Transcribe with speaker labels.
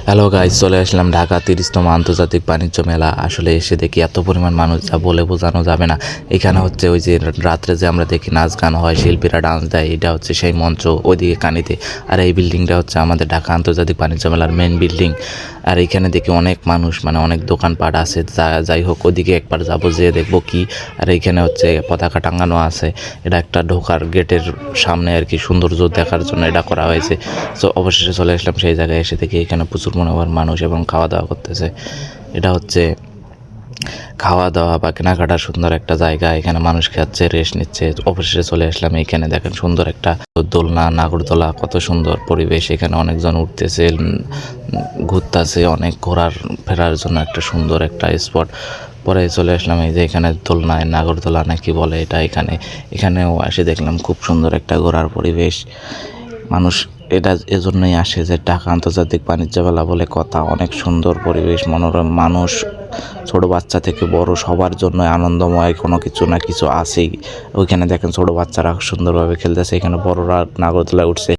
Speaker 1: Hello guys, চলে আসলাম ঢাকা 30তম আন্তর্জাতিক বাণিজ্য মেলা। আসলে এসে দেখি এত পরিমাণ মানুষ যা বলে বোঝানো যাবে না। এখানে হচ্ছে ওই যে রাত্রে যে আমরা দেখি নাচ গান হয়, শিল্পীরা ডান্স দেয়, এটা হচ্ছে সেই মঞ্চ ওইদিকে কানিতে। আর এই বিল্ডিংটা হচ্ছে আমাদের ঢাকা আন্তর্জাতিক বাণিজ্য মেলার মেন বিল্ডিং। আর এখানে দেখি অনেক মানুষ, মানে অনেক দোকানপাট আছে। যাই হোক, ওদিকে একবার যাবো, যেয়ে দেখবো কি। আর এইখানে হচ্ছে পতাকা টাঙানো আছে। এটা একটা ঢোকার গেটের সামনে আর কি, সৌন্দর্য দেখার জন্য এটা করা হয়েছে। তো অবশেষে চলে আসলাম সেই জায়গায়। এসে দেখি এখানে প্রচুর মনোভার মানুষ এবং খাওয়া দাওয়া করতেছে। এটা হচ্ছে খাওয়া দাওয়া বা কেনাকাটার সুন্দর একটা জায়গা। এখানে মানুষ খাচ্ছে, রেস্ট নিচ্ছে। অবশেষে চলে আসলাম এইখানে। দেখেন সুন্দর একটা দোলনা, নাগরদোলা, কত সুন্দর পরিবেশ। এখানে অনেকজন উঠতেছে, ঘুরতেছে, অনেক ঘোরার ফেরার জন্য একটা সুন্দর একটা স্পট। পরে চলে আসলাম এই যে এখানে দোলনায়, নাগরদোলা নাকি বলে এটা। এখানেও এসে দেখলাম খুব সুন্দর একটা ঘোরার পরিবেশ। মানুষ এটা এজন্যই আসে যে ঢাকা আন্তর্জাতিক বাণিজ্য মেলা বলে কথা। অনেক সুন্দর পরিবেশ, মনোরম। মানুষ ছোট বাচ্চা থেকে বড় সবার জন্য আনন্দময় কোনো কিছু না কিছু আছেই। ওইখানে দেখেন ছোট বাচ্চারা সুন্দরভাবে খেলতেছে, এখানে বড়রা নাগরদোলায় উঠছে।